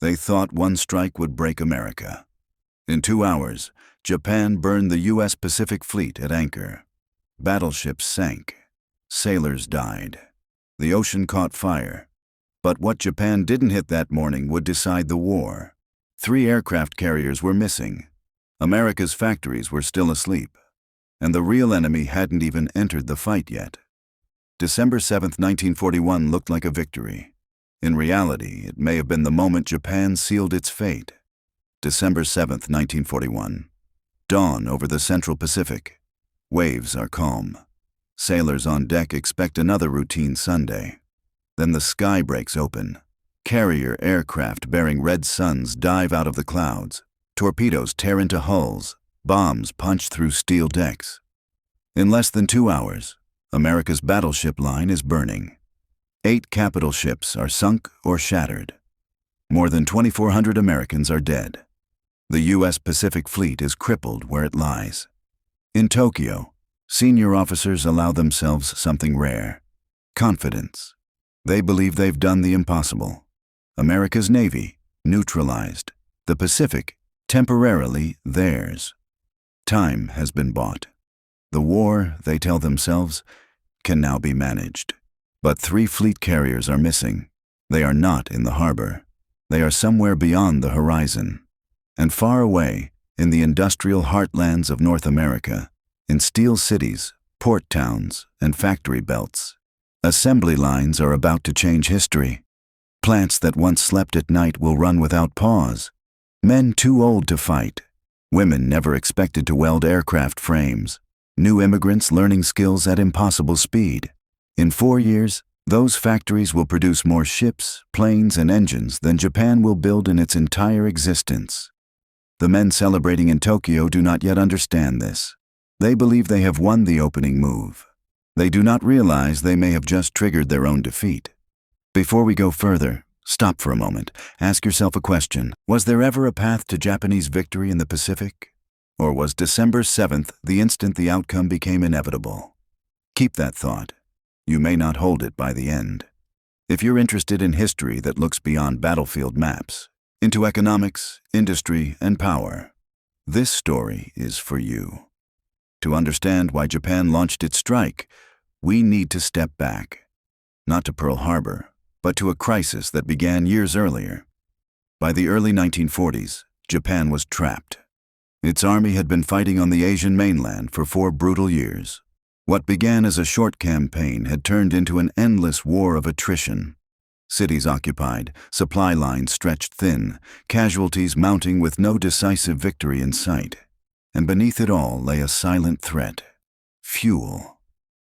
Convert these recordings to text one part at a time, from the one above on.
They thought one strike would break America. In 2 hours, Japan burned the U.S. Pacific Fleet at anchor. Battleships sank. Sailors died. The ocean caught fire. But what Japan didn't hit that morning would decide the war. 3 aircraft carriers were missing. America's factories were still asleep. And the real enemy hadn't even entered the fight yet. December 7, 1941 looked like a victory. In reality, it may have been the moment Japan sealed its fate. December 7, 1941. Dawn over the Central Pacific. Waves are calm. Sailors on deck expect another routine Sunday. Then the sky breaks open. Carrier aircraft bearing red suns dive out of the clouds. Torpedoes tear into hulls. Bombs punch through steel decks. In less than 2 hours, America's battleship line is burning. 8 capital ships are sunk or shattered. More than 2,400 Americans are dead. The U.S. Pacific Fleet is crippled where it lies. In Tokyo, senior officers allow themselves something rare: confidence. They believe they've done the impossible. America's Navy, neutralized. The Pacific, temporarily theirs. Time has been bought. The war, they tell themselves, can now be managed. But 3 fleet carriers are missing. They are not in the harbor. They are somewhere beyond the horizon. And far away, in the industrial heartlands of North America, in steel cities, port towns, and factory belts, assembly lines are about to change history. Plants that once slept at night will run without pause. Men too old to fight. Women never expected to weld aircraft frames. New immigrants learning skills at impossible speed. In 4 years, those factories will produce more ships, planes, and engines than Japan will build in its entire existence. The men celebrating in Tokyo do not yet understand this. They believe they have won the opening move. They do not realize they may have just triggered their own defeat. Before we go further, stop for a moment. Ask yourself a question. Was there ever a path to Japanese victory in the Pacific? Or was December 7th the instant the outcome became inevitable? Keep that thought. You may not hold it by the end. If you're interested in history that looks beyond battlefield maps, into economics, industry, and power, this story is for you. To understand why Japan launched its strike, we need to step back. Not to Pearl Harbor, but to a crisis that began years earlier. By the early 1940s, Japan was trapped. Its army had been fighting on the Asian mainland for 4 brutal years. What began as a short campaign had turned into an endless war of attrition. Cities occupied, supply lines stretched thin, casualties mounting with no decisive victory in sight. And beneath it all lay a silent threat: fuel.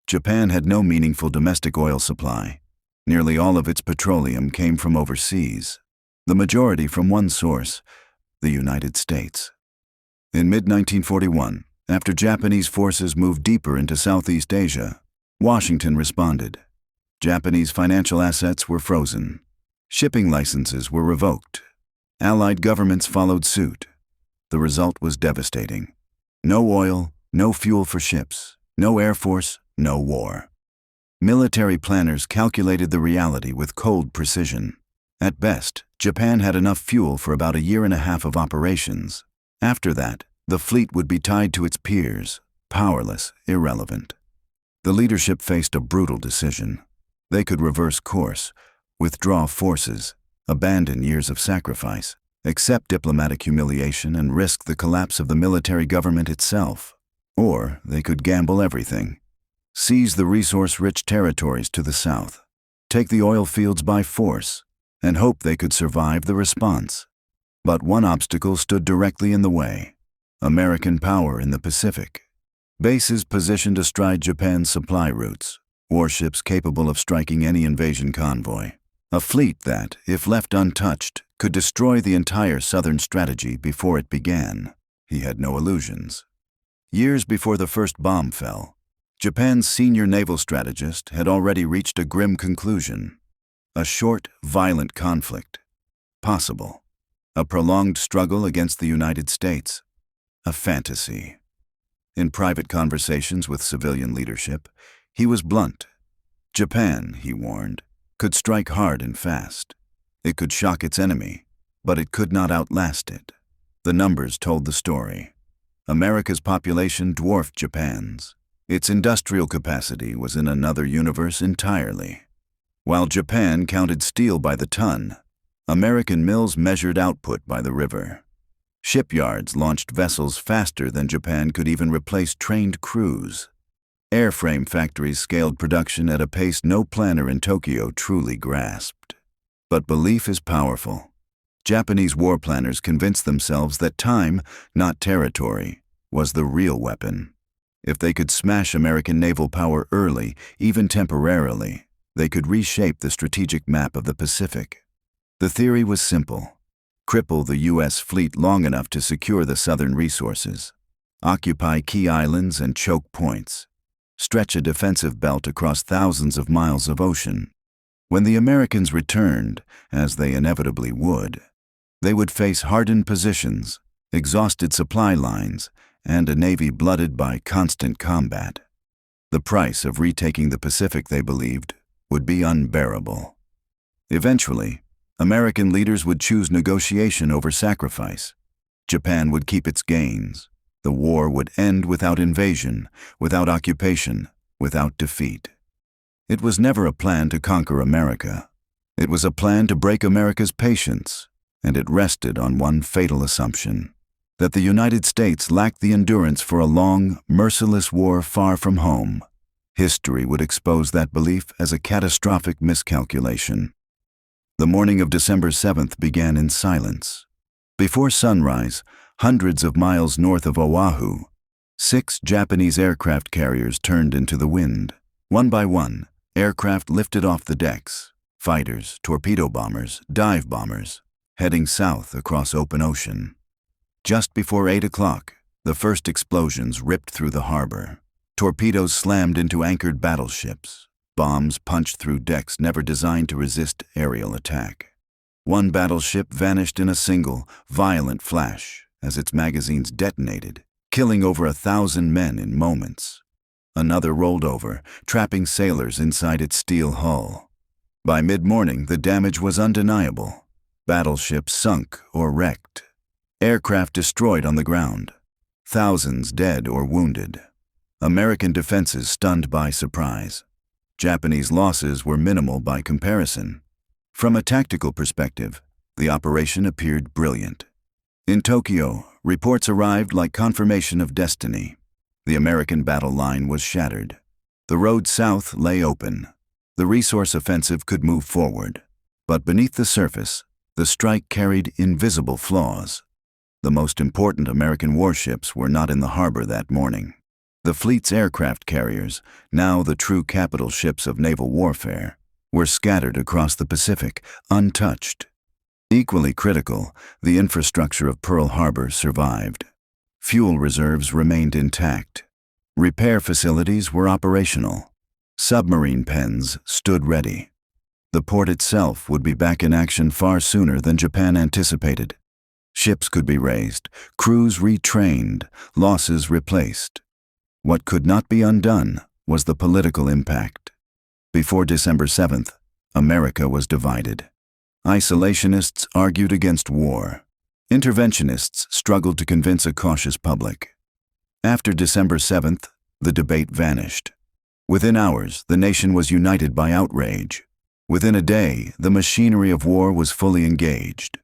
Japan had no meaningful domestic oil supply. Nearly all of its petroleum came from overseas, the majority from one source, the United States. In mid-1941, after Japanese forces moved deeper into Southeast Asia, Washington responded. Japanese financial assets were frozen. Shipping licenses were revoked. Allied governments followed suit. The result was devastating. No oil, no fuel for ships, no air force, no war. Military planners calculated the reality with cold precision. At best, Japan had enough fuel for about 1.5 years of operations. After that, the fleet would be tied to its peers, powerless, irrelevant. The leadership faced a brutal decision. They could reverse course, withdraw forces, abandon years of sacrifice, accept diplomatic humiliation, and risk the collapse of the military government itself. Or they could gamble everything. Seize the resource-rich territories to the south, take the oil fields by force, and hope they could survive the response. But one obstacle stood directly in the way: American power in the Pacific. Bases positioned astride Japan's supply routes, warships capable of striking any invasion convoy. A fleet that, if left untouched, could destroy the entire Southern strategy before it began. He had no illusions. Years before the first bomb fell, Japan's senior naval strategist had already reached a grim conclusion. A short, violent conflict. Possible. A prolonged struggle against the United States. A fantasy. In private conversations with civilian leadership, he was blunt. Japan, he warned, could strike hard and fast. It could shock its enemy, but it could not outlast it. The numbers told the story. America's population dwarfed Japan's. Its industrial capacity was in another universe entirely. While Japan counted steel by the ton, American mills measured output by the river. Shipyards launched vessels faster than Japan could even replace trained crews. Airframe factories scaled production at a pace no planner in Tokyo truly grasped. But belief is powerful. Japanese war planners convinced themselves that time, not territory, was the real weapon. If they could smash American naval power early, even temporarily, they could reshape the strategic map of the Pacific. The theory was simple. Cripple the U.S. fleet long enough to secure the southern resources. Occupy key islands and choke points. Stretch a defensive belt across thousands of miles of ocean. When the Americans returned, as they inevitably would, they would face hardened positions, exhausted supply lines, and a navy blooded by constant combat. The price of retaking the Pacific, they believed, would be unbearable. Eventually, American leaders would choose negotiation over sacrifice. Japan would keep its gains. The war would end without invasion, without occupation, without defeat. It was never a plan to conquer America. It was a plan to break America's patience, and it rested on one fatal assumption: that the United States lacked the endurance for a long, merciless war far from home. History would expose that belief as a catastrophic miscalculation. The morning of December 7th began in silence. Before sunrise, hundreds of miles north of Oahu, 6 Japanese aircraft carriers turned into the wind. One by one, aircraft lifted off the decks, fighters, torpedo bombers, dive bombers, heading south across open ocean. Just before 8 o'clock, the first explosions ripped through the harbor. Torpedoes slammed into anchored battleships. Bombs punched through decks never designed to resist aerial attack. One battleship vanished in a single, violent flash as its magazines detonated, killing over 1,000 men in moments. Another rolled over, trapping sailors inside its steel hull. By mid-morning, the damage was undeniable. Battleships sunk or wrecked. Aircraft destroyed on the ground. Thousands dead or wounded. American defenses stunned by surprise. Japanese losses were minimal by comparison. From a tactical perspective, the operation appeared brilliant. In Tokyo, reports arrived like confirmation of destiny. The American battle line was shattered. The road south lay open. The resource offensive could move forward. But beneath the surface, the strike carried invisible flaws. The most important American warships were not in the harbor that morning. The fleet's aircraft carriers, now the true capital ships of naval warfare, were scattered across the Pacific, untouched. Equally critical, the infrastructure of Pearl Harbor survived. Fuel reserves remained intact. Repair facilities were operational. Submarine pens stood ready. The port itself would be back in action far sooner than Japan anticipated. Ships could be raised, crews retrained, losses replaced. What could not be undone was the political impact. Before December 7th, America was divided. Isolationists argued against war. Interventionists struggled to convince a cautious public. After December 7th, the debate vanished. Within hours, the nation was united by outrage. Within a day, the machinery of war was fully engaged.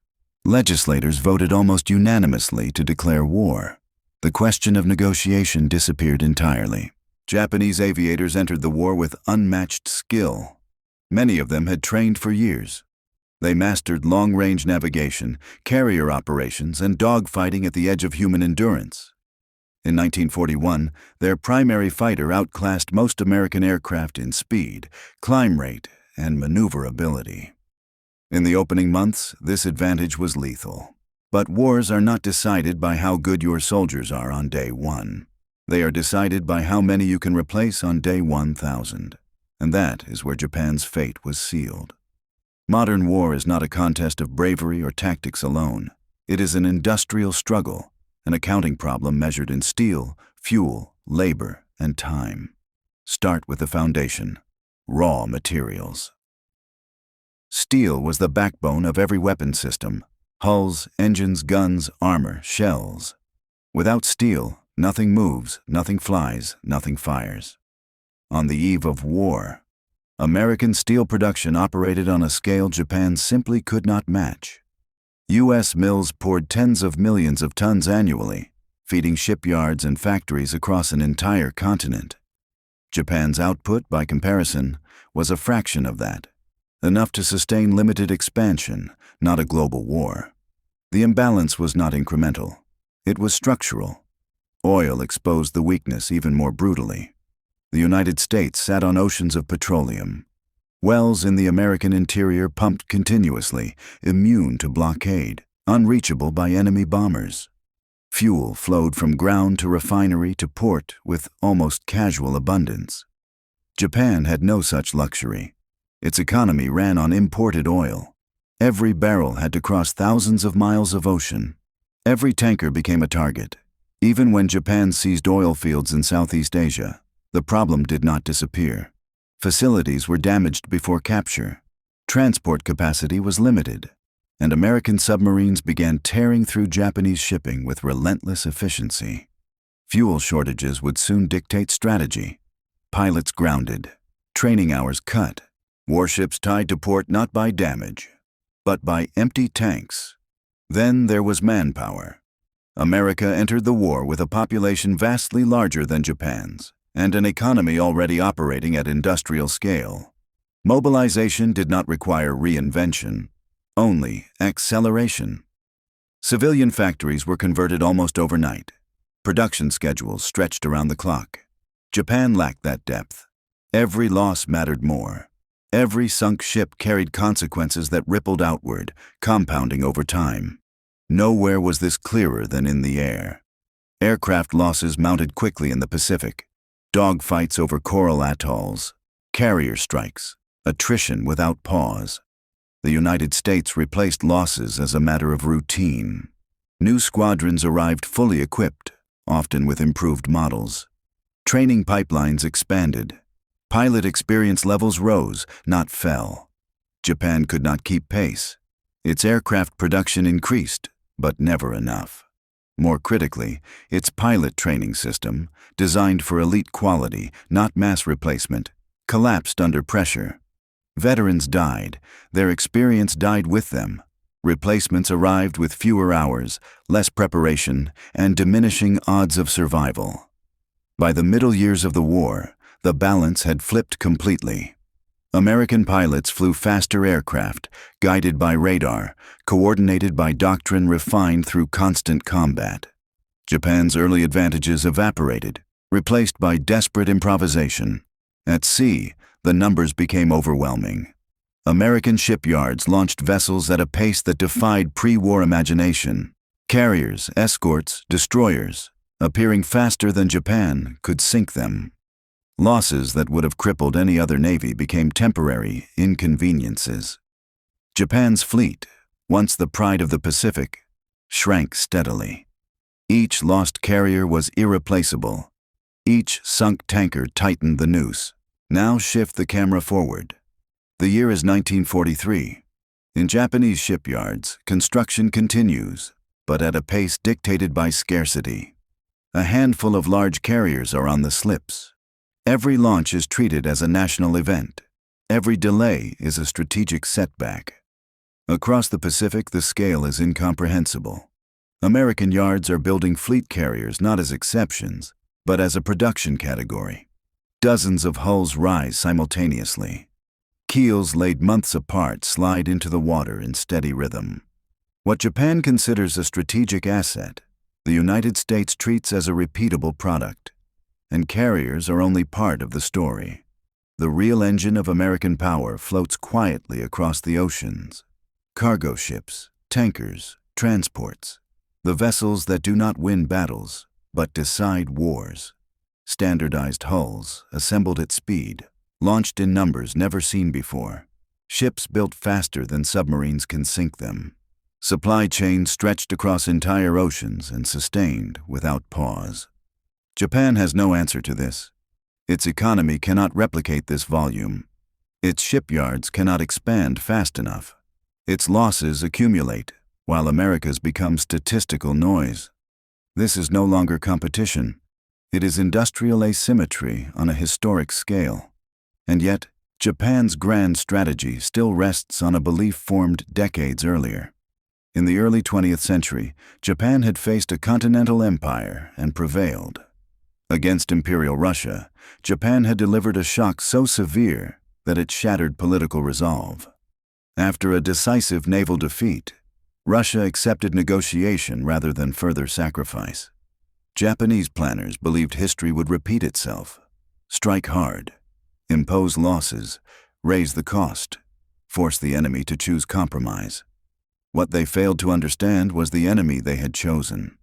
Legislators voted almost unanimously to declare war. The question of negotiation disappeared entirely. Japanese aviators entered the war with unmatched skill. Many of them had trained for years. They mastered long-range navigation, carrier operations, and dogfighting at the edge of human endurance. In 1941, their primary fighter outclassed most American aircraft in speed, climb rate, and maneuverability. In the opening months, this advantage was lethal. But wars are not decided by how good your soldiers are on day 1. They are decided by how many you can replace on day 1,000. And that is where Japan's fate was sealed. Modern war is not a contest of bravery or tactics alone. It is an industrial struggle, an accounting problem measured in steel, fuel, labor, and time. Start with the foundation: raw materials. Steel was the backbone of every weapon system. Hulls, engines, guns, armor, shells. Without steel, nothing moves, nothing flies, nothing fires. On the eve of war, American steel production operated on a scale Japan simply could not match. U.S. mills poured tens of millions of tons annually, feeding shipyards and factories across an entire continent. Japan's output, by comparison, was a fraction of that, enough to sustain limited expansion, not a global war. The imbalance was not incremental. It was structural. Oil exposed the weakness even more brutally. The United States sat on oceans of petroleum. Wells in the American interior pumped continuously, immune to blockade, unreachable by enemy bombers. Fuel flowed from ground to refinery to port with almost casual abundance. Japan had no such luxury. Its economy ran on imported oil. Every barrel had to cross thousands of miles of ocean. Every tanker became a target. Even when Japan seized oil fields in Southeast Asia, the problem did not disappear. Facilities were damaged before capture. Transport capacity was limited, and American submarines began tearing through Japanese shipping with relentless efficiency. Fuel shortages would soon dictate strategy. Pilots grounded, training hours cut, warships tied to port not by damage, but by empty tanks. Then there was manpower. America entered the war with a population vastly larger than Japan's, and an economy already operating at industrial scale. Mobilization did not require reinvention, only acceleration. Civilian factories were converted almost overnight. Production schedules stretched around the clock. Japan lacked that depth. Every loss mattered more. Every sunk ship carried consequences that rippled outward, compounding over time. Nowhere was this clearer than in the air. Aircraft losses mounted quickly in the Pacific. Dogfights over coral atolls, carrier strikes, attrition without pause. The United States replaced losses as a matter of routine. New squadrons arrived fully equipped, often with improved models. Training pipelines expanded. Pilot experience levels rose, not fell. Japan could not keep pace. Its aircraft production increased, but never enough. More critically, its pilot training system, designed for elite quality, not mass replacement, collapsed under pressure. Veterans died, their experience died with them. Replacements arrived with fewer hours, less preparation, and diminishing odds of survival. By the middle years of the war, the balance had flipped completely. American pilots flew faster aircraft, guided by radar, coordinated by doctrine refined through constant combat. Japan's early advantages evaporated, replaced by desperate improvisation. At sea, the numbers became overwhelming. American shipyards launched vessels at a pace that defied pre-war imagination. Carriers, escorts, destroyers, appearing faster than Japan, could sink them. Losses that would have crippled any other navy became temporary inconveniences. Japan's fleet, once the pride of the Pacific, shrank steadily. Each lost carrier was irreplaceable. Each sunk tanker tightened the noose. Now shift the camera forward. The year is 1943. In Japanese shipyards, construction continues, but at a pace dictated by scarcity. A handful of large carriers are on the slips. Every launch is treated as a national event. Every delay is a strategic setback. Across the Pacific, the scale is incomprehensible. American yards are building fleet carriers not as exceptions, but as a production category. Dozens of hulls rise simultaneously. Keels laid months apart slide into the water in steady rhythm. What Japan considers a strategic asset, the United States treats as a repeatable product. And carriers are only part of the story. The real engine of American power floats quietly across the oceans. Cargo ships, tankers, transports, the vessels that do not win battles, but decide wars. Standardized hulls, assembled at speed, launched in numbers never seen before. Ships built faster than submarines can sink them. Supply chains stretched across entire oceans and sustained without pause. Japan has no answer to this. Its economy cannot replicate this volume. Its shipyards cannot expand fast enough. Its losses accumulate, while America's become statistical noise. This is no longer competition. It is industrial asymmetry on a historic scale. And yet, Japan's grand strategy still rests on a belief formed decades earlier. In the early 20th century, Japan had faced a continental empire and prevailed. Against Imperial Russia, Japan had delivered a shock so severe that it shattered political resolve. After a decisive naval defeat, Russia accepted negotiation rather than further sacrifice. Japanese planners believed history would repeat itself. Strike hard, impose losses, raise the cost, force the enemy to choose compromise. What they failed to understand was the enemy they had chosen.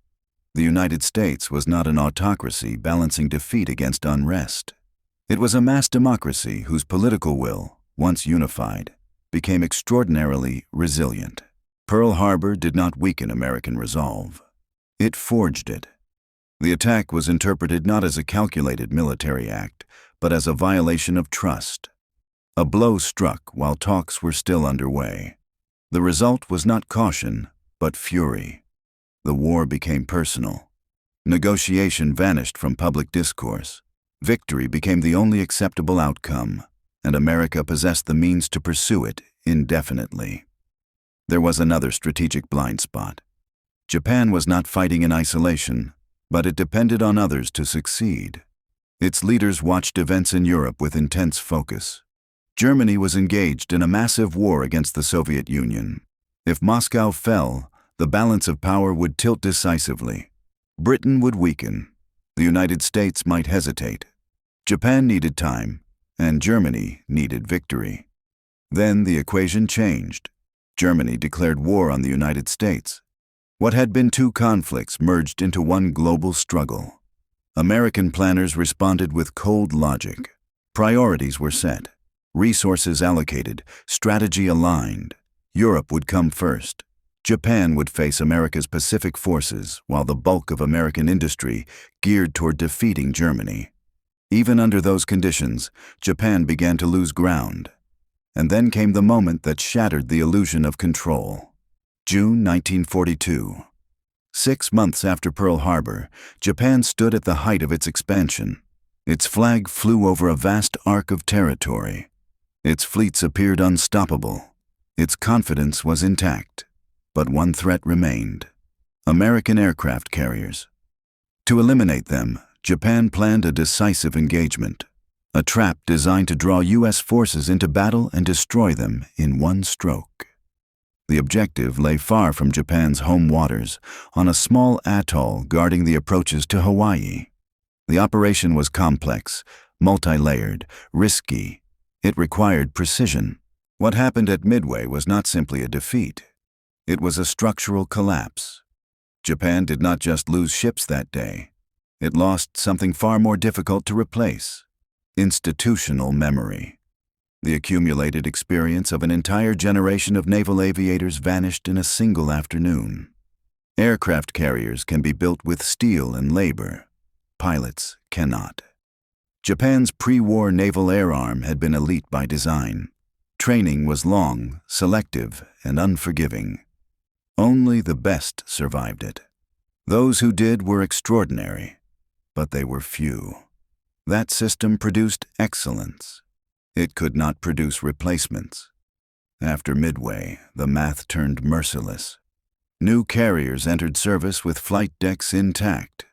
The United States was not an autocracy balancing defeat against unrest. It was a mass democracy whose political will, once unified, became extraordinarily resilient. Pearl Harbor did not weaken American resolve. It forged it. The attack was interpreted not as a calculated military act, but as a violation of trust. A blow struck while talks were still underway. The result was not caution, but fury. The war became personal. Negotiation vanished from public discourse. Victory became the only acceptable outcome, and America possessed the means to pursue it indefinitely. There was another strategic blind spot. Japan was not fighting in isolation, but it depended on others to succeed. Its leaders watched events in Europe with intense focus. Germany was engaged in a massive war against the Soviet Union. If Moscow fell, the balance of power would tilt decisively. Britain would weaken. The United States might hesitate. Japan needed time, and Germany needed victory. Then the equation changed. Germany declared war on the United States. What had been two conflicts merged into one global struggle. American planners responded with cold logic. Priorities were set. Resources allocated, strategy aligned. Europe would come first. Japan would face America's Pacific forces, while the bulk of American industry geared toward defeating Germany. Even under those conditions, Japan began to lose ground. And then came the moment that shattered the illusion of control. June 1942. 6 months after Pearl Harbor, Japan stood at the height of its expansion. Its flag flew over a vast arc of territory. Its fleets appeared unstoppable. Its confidence was intact. But one threat remained: American aircraft carriers. To eliminate them, Japan planned a decisive engagement, a trap designed to draw U.S. forces into battle and destroy them in one stroke. The objective lay far from Japan's home waters, on a small atoll guarding the approaches to Hawaii. The operation was complex, multi-layered, risky. It required precision. What happened at Midway was not simply a defeat. It was a structural collapse. Japan did not just lose ships that day. It lost something far more difficult to replace: institutional memory. The accumulated experience of an entire generation of naval aviators vanished in a single afternoon. Aircraft carriers can be built with steel and labor. Pilots cannot. Japan's pre-war naval air arm had been elite by design. Training was long, selective, and unforgiving. Only the best survived it. Those who did were extraordinary, but they were few. That system produced excellence. It could not produce replacements. After Midway, the math turned merciless. New carriers entered service with flight decks intact,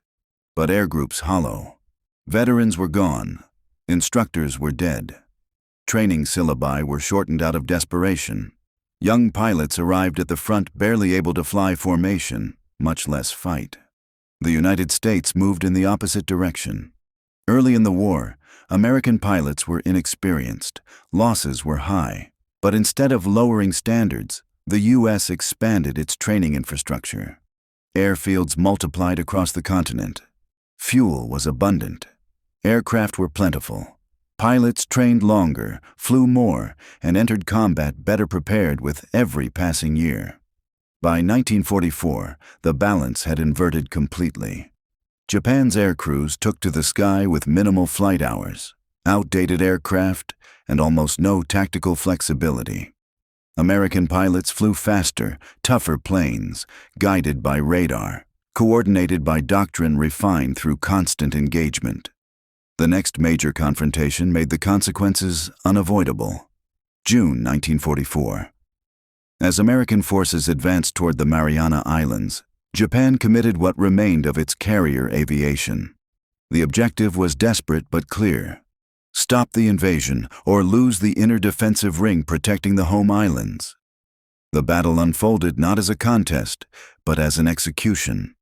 but air groups hollow. Veterans were gone. Instructors were dead. Training syllabi were shortened out of desperation. Young pilots arrived at the front barely able to fly formation, much less fight. The United States moved in the opposite direction. Early in the war, American pilots were inexperienced. Losses were high. But instead of lowering standards, the U.S. expanded its training infrastructure. Airfields multiplied across the continent. Fuel was abundant. Aircraft were plentiful. Pilots trained longer, flew more, and entered combat better prepared with every passing year. By 1944, the balance had inverted completely. Japan's air crews took to the sky with minimal flight hours, outdated aircraft, and almost no tactical flexibility. American pilots flew faster, tougher planes, guided by radar, coordinated by doctrine refined through constant engagement. The next major confrontation made the consequences unavoidable. June 1944. As American forces advanced toward the Mariana Islands, Japan committed what remained of its carrier aviation. The objective was desperate but clear. Stop the invasion or lose the inner defensive ring protecting the home islands. The battle unfolded not as a contest, but as an execution.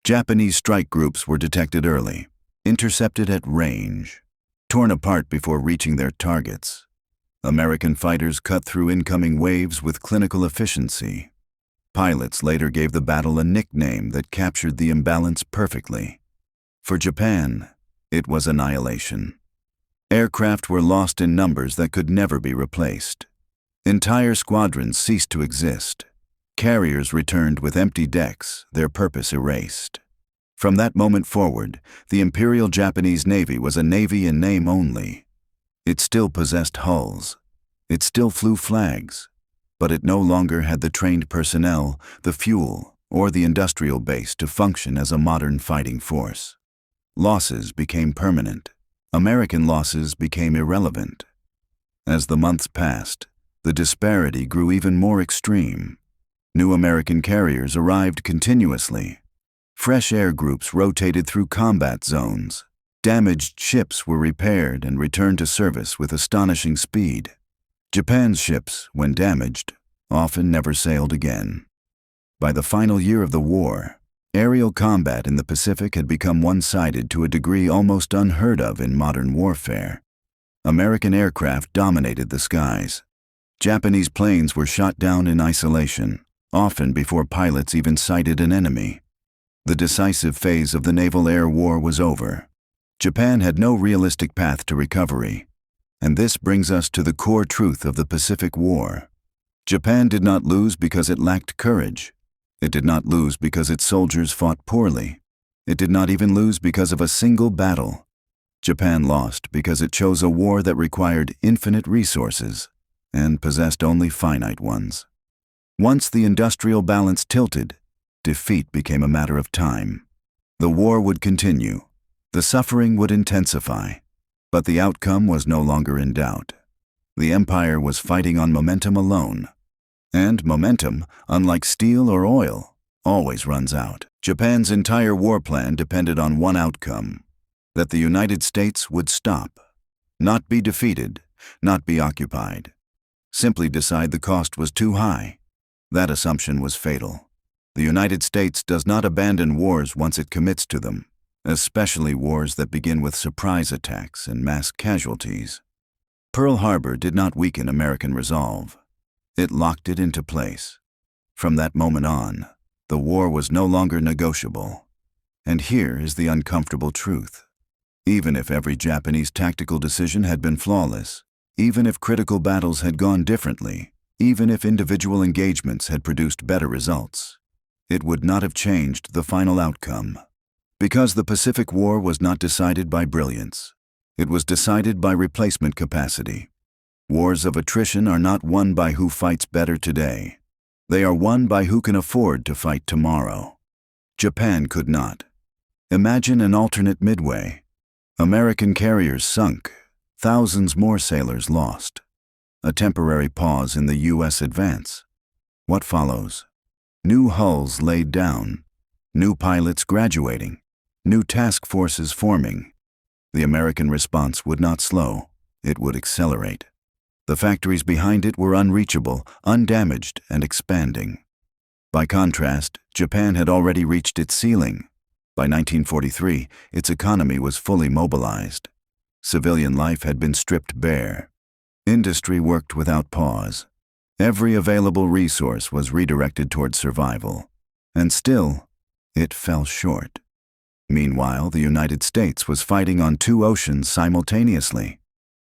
Japanese strike groups were detected early, intercepted at range, torn apart before reaching their targets. American fighters cut through incoming waves with clinical efficiency. Pilots later gave the battle a nickname that captured the imbalance perfectly. For Japan, it was annihilation. Aircraft were lost in numbers that could never be replaced. Entire squadrons ceased to exist. Carriers returned with empty decks, their purpose erased. From that moment forward, the Imperial Japanese Navy was a navy in name only. It still possessed hulls. It still flew flags. But it no longer had the trained personnel, the fuel, or the industrial base to function as a modern fighting force. Losses became permanent. American losses became irrelevant. As the months passed, the disparity grew even more extreme. New American carriers arrived continuously. Fresh air groups rotated through combat zones. Damaged ships were repaired and returned to service with astonishing speed. Japan's ships, when damaged, often never sailed again. By the final year of the war, aerial combat in the Pacific had become one-sided to a degree almost unheard of in modern warfare. American aircraft dominated the skies. Japanese planes were shot down in isolation, often before pilots even sighted an enemy. The decisive phase of the naval air war was over. Japan had no realistic path to recovery. And this brings us to the core truth of the Pacific War. Japan did not lose because it lacked courage. It did not lose because its soldiers fought poorly. It did not even lose because of a single battle. Japan lost because it chose a war that required infinite resources and possessed only finite ones. Once the industrial balance tilted, defeat became a matter of time. The war would continue. The suffering would intensify. But the outcome was no longer in doubt. The empire was fighting on momentum alone. And momentum, unlike steel or oil, always runs out. Japan's entire war plan depended on one outcome: that the United States would stop, not be defeated, not be occupied. Simply decide the cost was too high. That assumption was fatal. The United States does not abandon wars once it commits to them, especially wars that begin with surprise attacks and mass casualties. Pearl Harbor did not weaken American resolve. It locked it into place. From that moment on, the war was no longer negotiable. And here is the uncomfortable truth. Even if every Japanese tactical decision had been flawless, even if critical battles had gone differently, even if individual engagements had produced better results, it would not have changed the final outcome. Because the Pacific War was not decided by brilliance. It was decided by replacement capacity. Wars of attrition are not won by who fights better today. They are won by who can afford to fight tomorrow. Japan could not. Imagine an alternate Midway. American carriers sunk, thousands more sailors lost. A temporary pause in the U.S. advance. What follows? New hulls laid down, new pilots graduating, new task forces forming. The American response would not slow, it would accelerate. The factories behind it were unreachable, undamaged, and expanding. By contrast, Japan had already reached its ceiling. By 1943, its economy was fully mobilized. Civilian life had been stripped bare. Industry worked without pause. Every available resource was redirected toward survival. And still, it fell short. Meanwhile, the United States was fighting on two oceans simultaneously,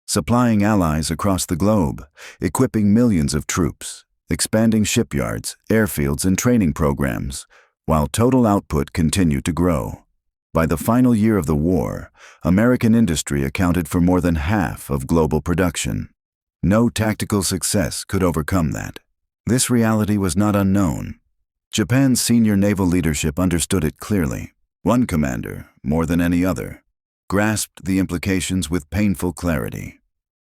supplying allies across the globe, equipping millions of troops, expanding shipyards, airfields, and training programs, while total output continued to grow. By the final year of the war, American industry accounted for more than half of global production. No tactical success could overcome that. This reality was not unknown. Japan's senior naval leadership understood it clearly. One commander, more than any other, grasped the implications with painful clarity.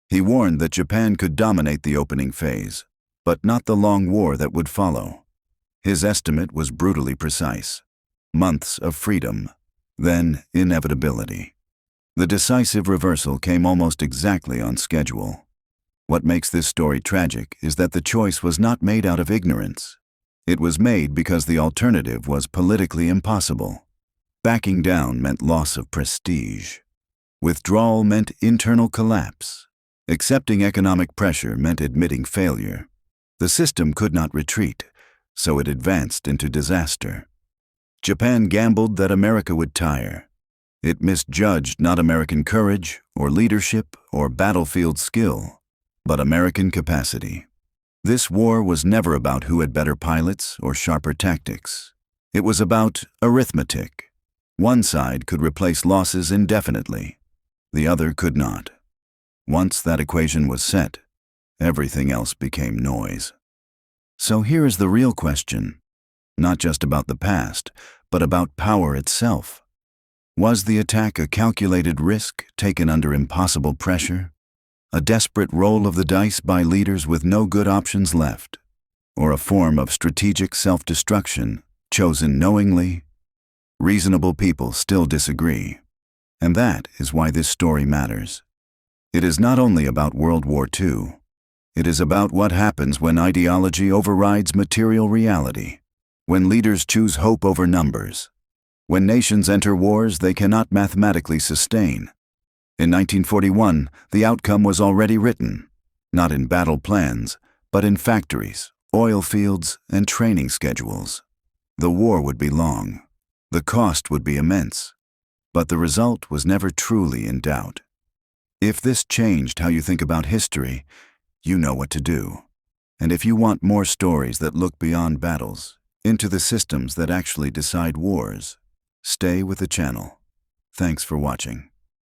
He warned that Japan could dominate the opening phase, but not the long war that would follow. His estimate was brutally precise. Months of freedom, then inevitability. The decisive reversal came almost exactly on schedule. What makes this story tragic is that the choice was not made out of ignorance. It was made because the alternative was politically impossible. Backing down meant loss of prestige. Withdrawal meant internal collapse. Accepting economic pressure meant admitting failure. The system could not retreat, so it advanced into disaster. Japan gambled that America would tire. It misjudged not American courage or leadership or battlefield skill, but American capacity. This war was never about who had better pilots or sharper tactics. It was about arithmetic. One side could replace losses indefinitely. The other could not. Once that equation was set, everything else became noise. So here is the real question, not just about the past, but about power itself. Was the attack a calculated risk taken under impossible pressure? A desperate roll of the dice by leaders with no good options left? Or a form of strategic self-destruction chosen knowingly? Reasonable people still disagree. And that is why this story matters. It is not only about World War II. It is about what happens when ideology overrides material reality, when leaders choose hope over numbers, when nations enter wars they cannot mathematically sustain. In 1941, the outcome was already written, not in battle plans, but in factories, oil fields, and training schedules. The war would be long. The cost would be immense. But the result was never truly in doubt. If this changed how you think about history, you know what to do. And if you want more stories that look beyond battles, into the systems that actually decide wars, stay with the channel. Thanks for watching.